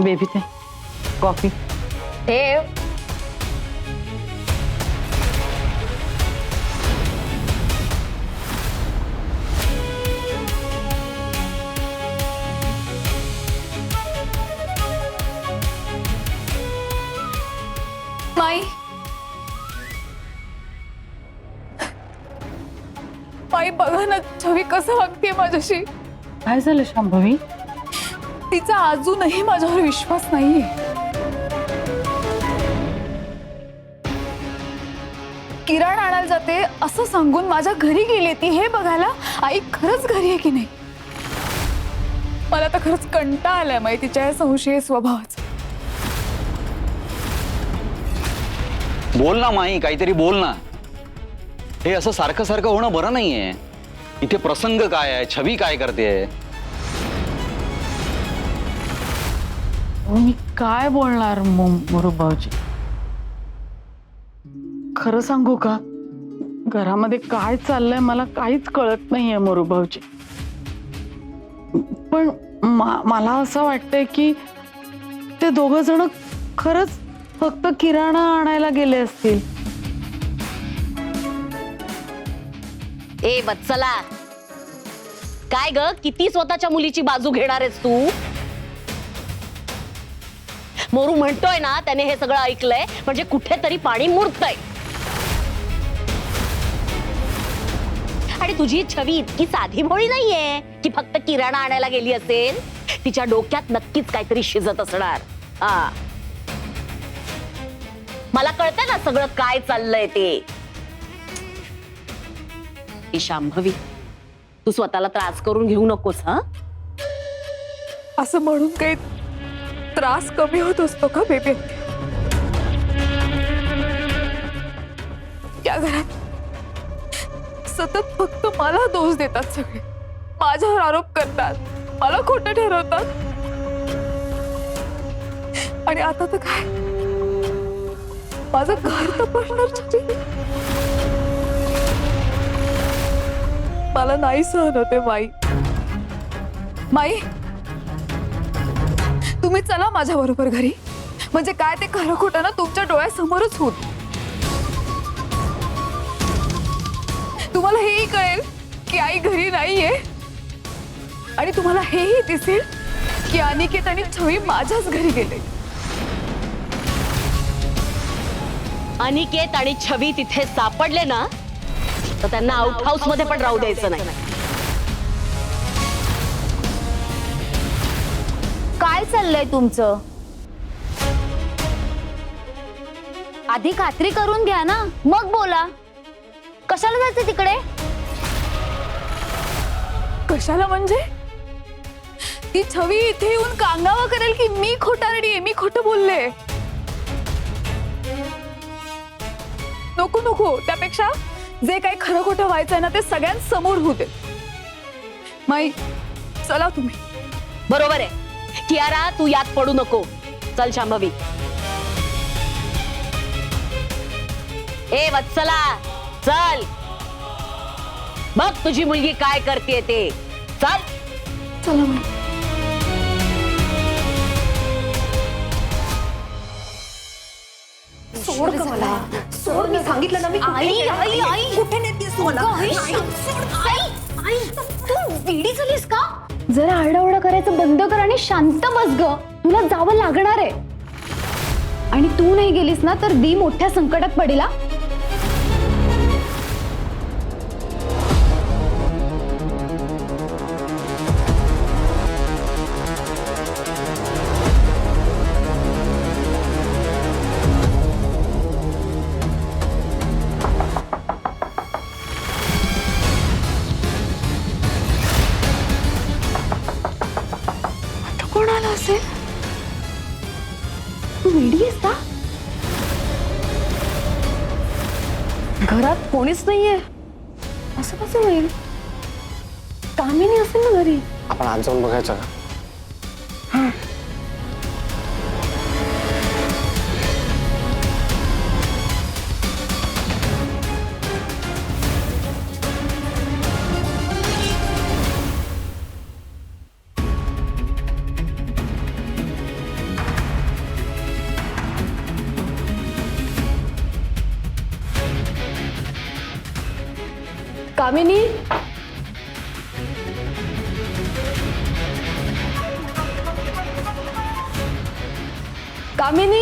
Baby ते coffee ठेव. माई माई बघा ना छवी कसं वागते माझ्याशी. काय झालं शांभवी? तिचा अजूनही माझ्यावर विश्वास नाहीये. किराणा आणायला जाते असं सांगून माझ्या घरी गेली ती हे बघायला आई खरंच घरी आहे की नाही. मला तर खरंच कंटाळा आलाय माई तिच्या या संशयी स्वभावाचा. बोल ना माई, काहीतरी बोल ना. हे असं सारखं सारखं होणं बरं नाहीये. इथे प्रसंग काय आहे, छवी काय करते? मी काय बोलणार मुरुब भाऊजी? खरं सांगू का, घरामध्ये काय चाललंय मला काहीच कळत नाहीये मुरुब भाऊजी. पण मला असं वाटतंय की ते दोघं जण खरंच फक्त किराणा आणायला गेले असतील. ए वत्सला, काय ग किती स्वतःच्या मुलीची बाजू घेणार आहेस तू? मोरू म्हणतोय ना त्याने हे सगळं ऐकलंय म्हणजे कुठेतरी पाणी मुरतंय. आणि तुझी छवी इतकी साधी भोळी नाहीये की फक्त किराणा आणायला गेली असेल. तिच्या डोक्यात नक्कीच काहीतरी शिजत असणार. हा, मला कळतंय ना सगळं काय चाललंय ते. शांभवी, तू स्वतःला त्रास करून घेऊ नकोस. हा, असं म्हणून काही त्रास कमी होत असतो का बेबी? या घरात सतत फक्त मला दोष देतात सगळे. माझ्यावर आरोप करतात, मला खोटं ठरवतात. आणि आता तर काय, माझं घर तपासणार छवी. मला नाही सहन होते माई. माई, तुम्ही चला माझ्या बरोबर घरी. म्हणजे काय ते खरं खोटं ना तुमच्या डोळ्यासमोरच होत. तुम्हाला हेही कळेल की आई घरी नाहीये. आणि तुम्हाला हेही दिसेल की अनिकेत आणि छवी माझ्याच घरी गेले. अनिकेत आणि छवी तिथे सापडले ना तर त्यांना आउट हाऊस मध्ये पण राहू द्यायचं नाही. काय चाललंय तुमचं? आधी खात्री करून घ्या ना, मग बोला. कशाला जायचं तिकडे? कशाला म्हणजे? ती छवी इथे येऊन कांगावा करेल की मी खोटारडी आहे, मी खोटं बोलले. नको नको, त्यापेक्षा जे काही खरं खोटं व्हायचंय ना ते सगळ्यांसमोर होऊ दे. माई, चला तुम्ही. बरोबर आहे कियारा, तू यात पडू नको. चल शांभवी. ए वत्सला, चल बघ तुझी मुलगी काय करते ते. चल. चला माई. सोड का मला, सोड. मी सांगितलं ना मी आई आई आई कुठे नेतेस तू मला? तू वेडी झालीस का? जरा आरडाओरडा करायचं बंद कर आणि शांत बस ग. तुला जावं लागणार आहे. आणि तू नाही गेलीस ना तर दी मोठ्या संकटात पडेल. कोण आलं असेल? तू वेडी आहेस का? घरात कोणीच नाहीये. असं कसं होईल? कामिनी असेल ना घरी. आपण आज जाऊन बघायचं का? कामिनी, कामिनी,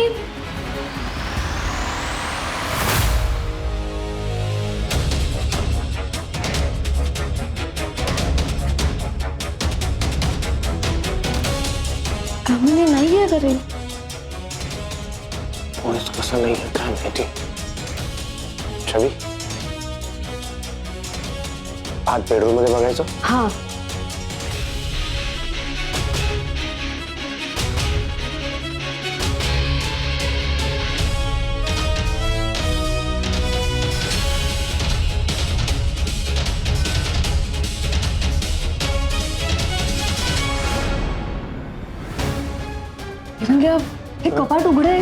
कामिनी नाहीये घरी. कोणीच कसं नाही काय माहिती. छवी, आत बेडरूम मध्ये बघायचं. हा, रंग्या, हे कपाट उघडे.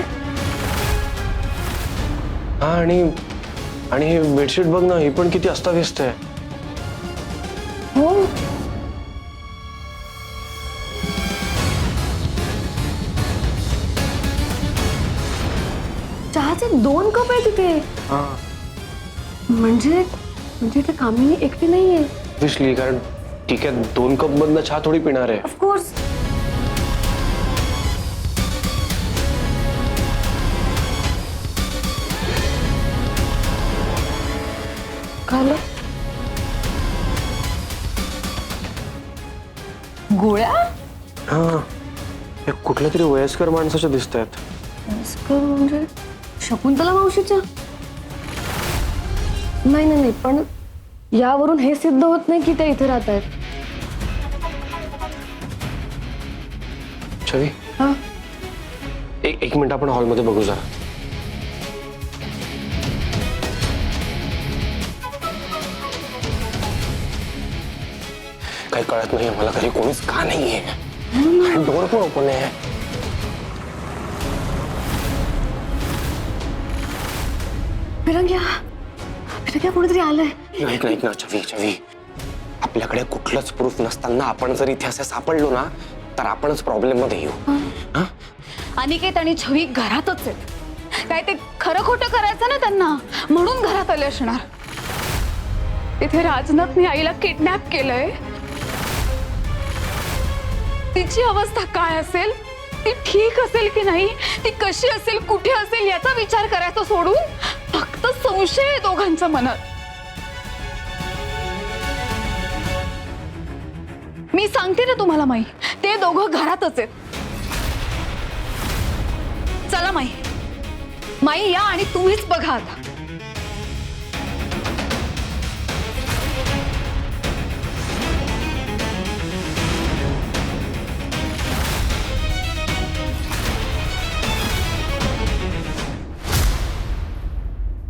हा, आणि हे बेडशीट बघ ना, ही पण किती अस्ताव्यस्त आहे. हो, चहाचे 2 कप आहे तिथे. हा, म्हणजे ते कामिनी एकटी नाहीये. ऑब्विसली, कारण ठीक आहे 2 कप मधनं चहा थोडी पिणार आहे. ऑफकोर्स. गोळ्या? हा, हे कुठल्या तरी वयस्कर माणसाच्या दिसत आहेत. म्हणजे शकुंतला मावशीच्या? नाही, पण यावरून हे सिद्ध होत नाही की त्या इथे राहत आहेत. छवी, हा, एक मिनिट आपण हॉलमध्ये बघू जरा. काही कळत नाहीये मला, घरी कोणीच का नाहीये. डोर पण ओपन आहे. फिरंग्या कोणीतरी आलंय. ऐक ना छवी, आपल्याकडे कुठलंच प्रूफ नसताना आपण जर इथे असे सापडलो ना तर आपणच प्रॉब्लेम मध्ये येऊ. हा? अनिकेत आणि छवी घरातच आहेत. काय ते खरं खोटं करायचं ना त्यांना, म्हणून घरात आले असणार. तिथे राजनाथने आईला किडनॅप केलंय. तिची अवस्था काय असेल, ती ठीक असेल की नाही, ती कशी असेल, कुठे असेल याचा विचार करायचा सोडून फक्त संशय आहे दोघांच्या मनात. मी सांगते ना तुम्हाला माई, ते दोघं घरातच आहेत. चला माई या आणि तुम्हीच बघा आता.